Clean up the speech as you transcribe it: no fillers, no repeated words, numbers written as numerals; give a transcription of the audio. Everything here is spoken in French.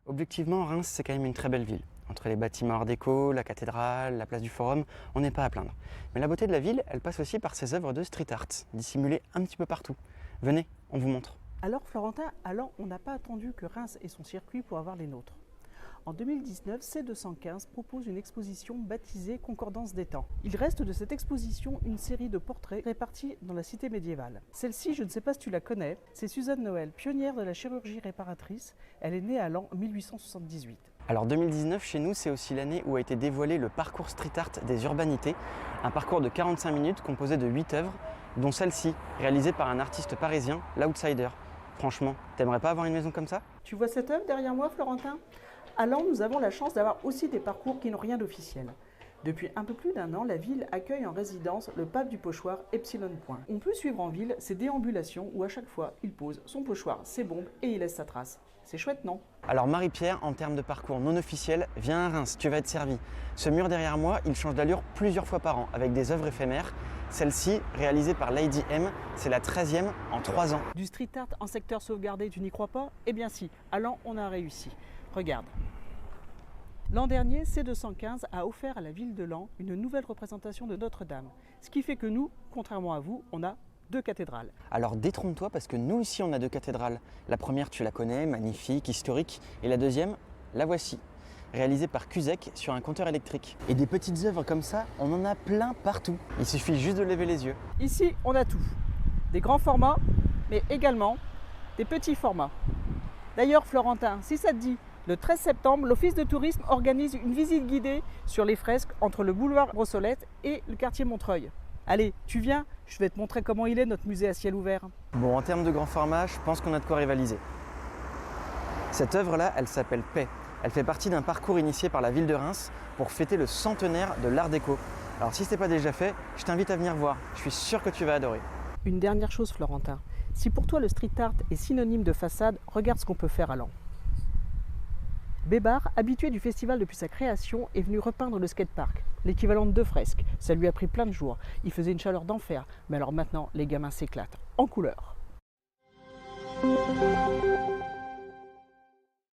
Objectivement, Reims, c'est quand même une très belle ville. Entre les bâtiments art déco, la cathédrale, la place du Forum, on n'est pas à plaindre. Mais la beauté de la ville, elle passe aussi par ses œuvres de street art, dissimulées un petit peu partout. Venez, on vous montre. Alors Florentin, on n'a pas attendu que Reims ait son circuit pour avoir les nôtres. En 2019, C215 propose une exposition baptisée Concordance des temps. Il reste de cette exposition une série de portraits répartis dans la cité médiévale. Celle-ci, je ne sais pas si tu la connais, c'est Suzanne Noël, pionnière de la chirurgie réparatrice. Elle est née à l'an 1878. Alors 2019, chez nous, c'est aussi l'année où a été dévoilé le parcours street art des urbanités, un parcours de 45 minutes composé de 8 œuvres, dont celle-ci, réalisée par un artiste parisien, l'Outsider. Franchement, t'aimerais pas avoir une maison comme ça? Tu vois cette œuvre derrière moi, Florentin? À Laon, nous avons la chance d'avoir aussi des parcours qui n'ont rien d'officiel. Depuis un peu plus d'un an, la ville accueille en résidence le pape du pochoir Epsilon Point. On peut suivre en ville ses déambulations où à chaque fois, il pose son pochoir, ses bombes et il laisse sa trace. C'est chouette, non? Alors Marie-Pierre, en termes de parcours non officiel, viens à Reims, tu vas être servi. Ce mur derrière moi, il change d'allure plusieurs fois par an avec des œuvres éphémères. Celle-ci, réalisée par Lady M, c'est la 13e en 3 ans. Du street art en secteur sauvegardé, tu n'y crois pas? Eh bien si, à Laon, on a réussi. Regarde. L'an dernier, C215 a offert à la ville de Laon une nouvelle représentation de Notre-Dame. Ce qui fait que nous, contrairement à vous, on a 2 cathédrales. Alors détrompe-toi parce que nous ici on a 2 cathédrales. La première tu la connais, magnifique, historique. Et la deuxième, la voici, réalisée par Cusack sur un compteur électrique. Et des petites œuvres comme ça, on en a plein partout. Il suffit juste de lever les yeux. Ici, on a tout. Des grands formats, mais également des petits formats. D'ailleurs, Florentin, si ça te dit, le 13 septembre, l'Office de tourisme organise une visite guidée sur les fresques entre le boulevard Brossolette et le quartier Montreuil. Allez, tu viens, je vais te montrer comment il est notre musée à ciel ouvert. Bon, en termes de grand format, je pense qu'on a de quoi rivaliser. Cette œuvre-là, elle s'appelle Paix. Elle fait partie d'un parcours initié par la ville de Reims pour fêter le centenaire de l'Art déco. Alors si ce n'est pas déjà fait, je t'invite à venir voir. Je suis sûr que tu vas adorer. Une dernière chose, Florentin. Si pour toi le street art est synonyme de façade, regarde ce qu'on peut faire à Laon. Bébar, habitué du festival depuis sa création, est venu repeindre le skatepark, l'équivalent de 2 fresques. Ça lui a pris plein de jours. Il faisait une chaleur d'enfer. Mais alors maintenant, les gamins s'éclatent en couleur.